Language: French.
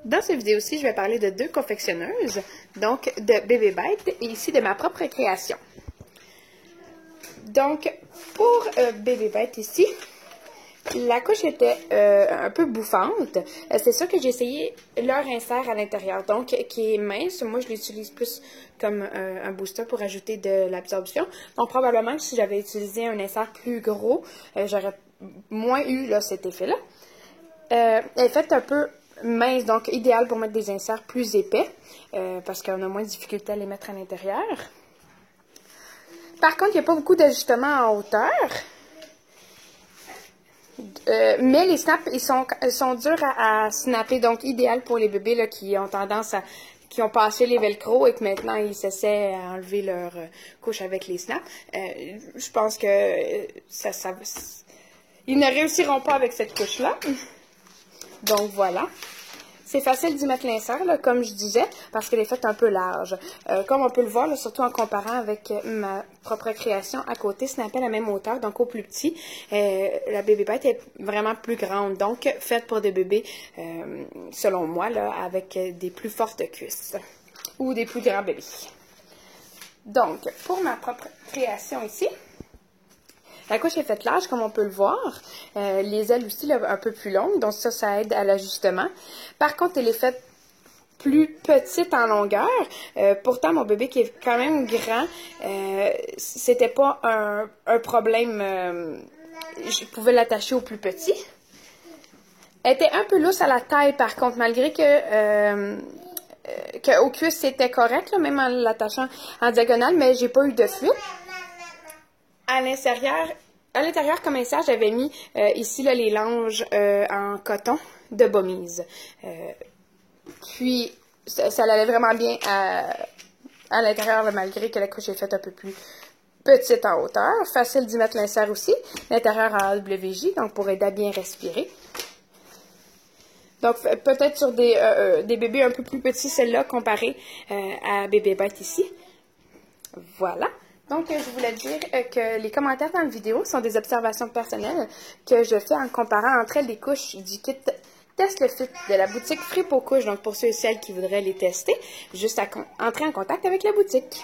Dans cette vidéo-ci, je vais parler de deux confectionneuses, donc de Bébé Bête et ici de ma propre création. Donc, pour Bébé Bête ici, la couche était un peu bouffante. C'est sûr que j'ai essayé leur insert à l'intérieur, donc qui est mince. Moi, je l'utilise plus comme un booster pour ajouter de l'absorption. Donc, probablement que si j'avais utilisé un insert plus gros, j'aurais moins eu là, cet effet-là. Elle est faite un peu mince, donc idéal pour mettre des inserts plus épais, parce qu'on a moins de difficulté à les mettre à l'intérieur. Par contre, il n'y a pas beaucoup d'ajustements en hauteur. Mais les snaps, ils sont durs à snapper, donc idéal pour les bébés là, qui ont tendance à... qui ont passé les velcro et que maintenant ils s'essaient à enlever leur couche avec les snaps. Je pense que ils ne réussiront pas avec cette couche-là. Donc voilà. C'est facile d'y mettre l'insert, là, comme je disais, parce qu'elle est faite un peu large. Comme on peut le voir, là, surtout en comparant avec ma propre création à côté, ce n'est pas la même hauteur, donc au plus petit. La Bébé Bête est vraiment plus grande, donc faite pour des bébés, selon moi, là, avec des plus fortes cuisses ou des plus grands bébés. Donc, pour ma propre création ici, la couche est faite large, comme on peut le voir. Les ailes aussi, là, un peu plus longues, donc ça aide à l'ajustement. Par contre, elle est faite plus petite en longueur. Pourtant, mon bébé qui est quand même grand, c'était pas un problème. Je pouvais l'attacher au plus petit. Elle était un peu lousse à la taille, par contre, malgré que aux cuisses, c'était correct, là, même en l'attachant en diagonale, mais j'ai pas eu de fuite. À l'intérieur, comme insert, j'avais mis ici là, les langes en coton de Bomise. Puis, ça allait vraiment bien à l'intérieur, malgré que la couche est faite un peu plus petite en hauteur. Facile d'y mettre l'insert aussi. L'intérieur en AWJ, donc pour aider à bien respirer. Donc, peut-être sur des bébés un peu plus petits, celle-là, comparée à Bébé Bête ici. Voilà. Donc, je voulais dire que les commentaires dans la vidéo sont des observations personnelles que je fais en comparant entre elles les couches du kit Test le Fit de la boutique Fripe aux couches. Donc, pour ceux et celles qui voudraient les tester, juste à entrer en contact avec la boutique.